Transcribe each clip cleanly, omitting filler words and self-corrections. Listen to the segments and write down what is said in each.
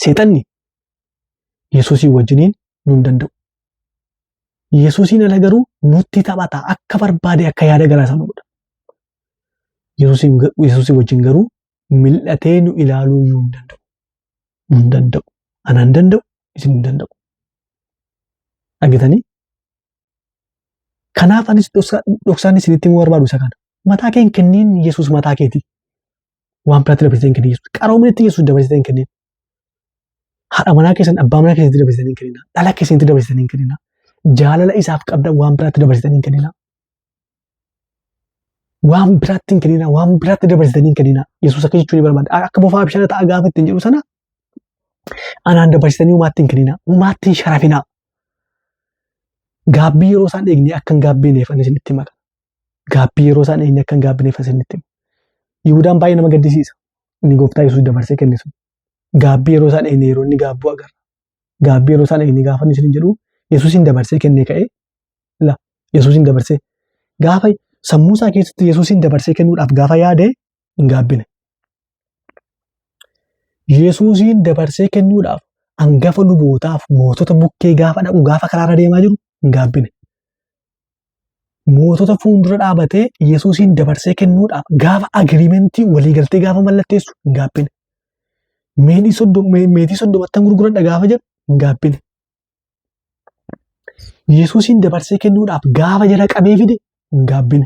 Seexanni Yesuusii wajjiniin nu hin danda'u. Yesuusiin ala garuu nutti taphata akka barbaade akka yaada garaa isaa nu godha. Yesuusii wajjin garuu mil'atee nu ilaaluu nu hin danda'u. Nu hin danda'u. Ana hin danda'u, isin hin danda'u. Dhaggeettanii? Kanaaf anis dhoksaan isinitti himuu barbaadu isa kana. Mataa kee hin kenniin Yesuus mataa keeti. Waan biraatti dabarsitee hin kennin Yesuus. Qaroominatti Yesuus dabarsitee hin kennin. Haadha manaa keessan abbaa manaa keessatti dabarsitanii hin kennina. Dhala keessatti dabarsitanii hin kennina. Jaalala isaaf qabdan waan biraatti dabarsitanii hin kennina. Waan biraatti hin kennina. Waan biraatti dabarsitanii hin kennina. Yesuus akka jechuun barbaada. Akka bofaa bishaan ta'a gaafa ittiin jedhu sana anaan dabarsitanii umaatti hin kennina. Umaatti hin sharafina. Gaabbii yeroo isaan eegne akka hin gaabbineef ani isinitti hima. Gaabbii yeroo isaan eegne akka hin gaabbineef isinitti hima. Yihuudaan baay'ee nama gaddisiisa. Inni gooftaa Yesuus dabarsee kenne sun. Gaabbii yeroo isaan eegne yeroo inni gaabbuu agarra. Gaabbii yeroo isaan eegne gaafa inni isin jedhu Yesuusin dabarsee kennee ka'ee Yesuusin dabarsee gaafa sammuu isaa keessatti Yesuusin dabarsee kennuudhaaf gaafa yaade hin gaabbine. Yesuusin dabarsee kennuudhaaf hangafa lubootaaf mootota bukkee gaafa dhaqu gaafa karaarra deemaa jiru hin gaabbine. Mootota fuuldura dhaabatee Yesuusin dabarsee kennuudhaaf gaafa agiriimentii waliigaltee gaafa mallatteessu hin gaabbine. Meetii soddomattan gurguradha gaafa jedhu hin gaabbine. Yesuusin dabarsee kennuudhaaf gaafa jala qabee fide hin gaabbine.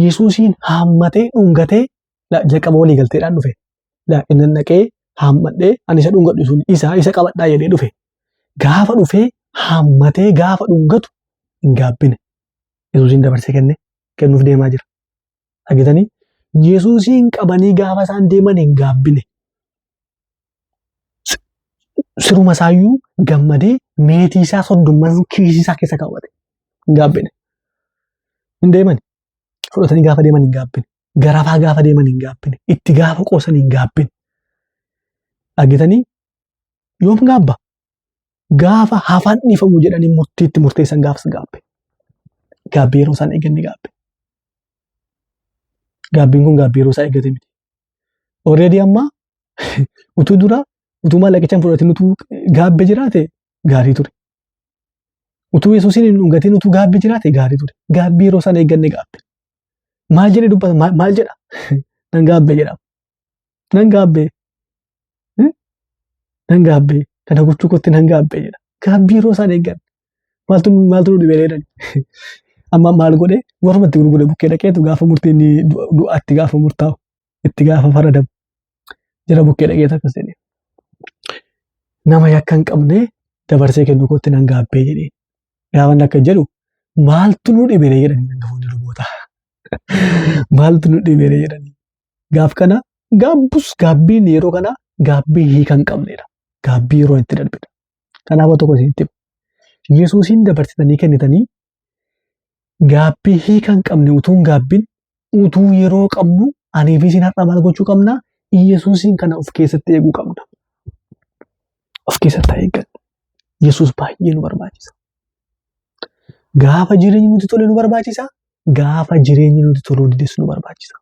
Yesuusin haammatee dhungatee jalqaba waliigalteedhaan dhufe. Inni dhaqee haammadhee ani isa dhungadhu sun isa qabadhaa jedhee dhufe. Gaafa dhufee haammatee gaafa dhungatu hin gaabbine. Yesuusin dabarsee kennuuf deemaa jira. Dhaggeettanii? Yesuusin qabanii gaafa isaan deeman hin gaabbine. Siruma isaayyuu gammadee meetii isaa soddomman kiisii isaa keessa kaawwate. Hin gaabbine. Hin deeman. Fudhatanii gaafa deeman hin gaabbine. Garafaa gaafa deeman hin gaabbine. Itti gaafa qoosan hin gaabbine. Dhaggeettanii? Yoom gaabba? Gaafa hafaan dhiifamu jedhanii murtiitti murteessan gaafas gaabbe. Gaabbii yeroo isaan eegganne gaabbe. Gaabbiin kun gaabbii yeroo isaa eeggate miti. Already amma utuu maallaqichaan fudhatin utuu gaabbe jiraate gaarii ture. Utuu Yesuusin hin dhungatin utuu gaabbe jiraate gaarii ture. Gaabbii yeroo isaan eegganne gaabbe. Maal jedhee dubbata? Maal jedha? Nan gaabbe jedhama. Nan gaabbe. Nan gaabbe. Kana gochuu kootti nan gaabbe jedha. Gaabbii yeroo isaan eegganne. Maaltu nu dhibee jedhani? Amma maal godhee warrumatti gurgure bukkee dhaqeetu gaafa murtiin du'aatti gaafa murtaa'u itti gaafa faradamu jira bukkee dhaqeetu akkas jedhee. Nama yakka hin qabne dabarsee kennu kootti nan gaabbee jedhee. Gaafa akka jedhu maaltu nu dhibee jedhanii hangafoonni luboota. Maaltu nu dhibee jedhanii. Gaaf kana gaabbiin yeroo kana gaabbii hiika hin qabnedha. Gaabbii yeroo itti darbedha. Kanaaf tokko isinitti himu. Yesuusin dabarsitanii kennitanii gaabbii hiika hin qabne utuu hin gaabbin utuu yeroo qabnu anii fi isin har'a maal gochuu qabna? Yesuusin kana of keessatti eeguu qabna. Of keessatti eegganna. Yesuus baay'ee nu barbaachisa. Gaafa jireenyi nuti tole nu barbaachisa. Gaafa jireenyi nuti toluu dides nu barbaachisa.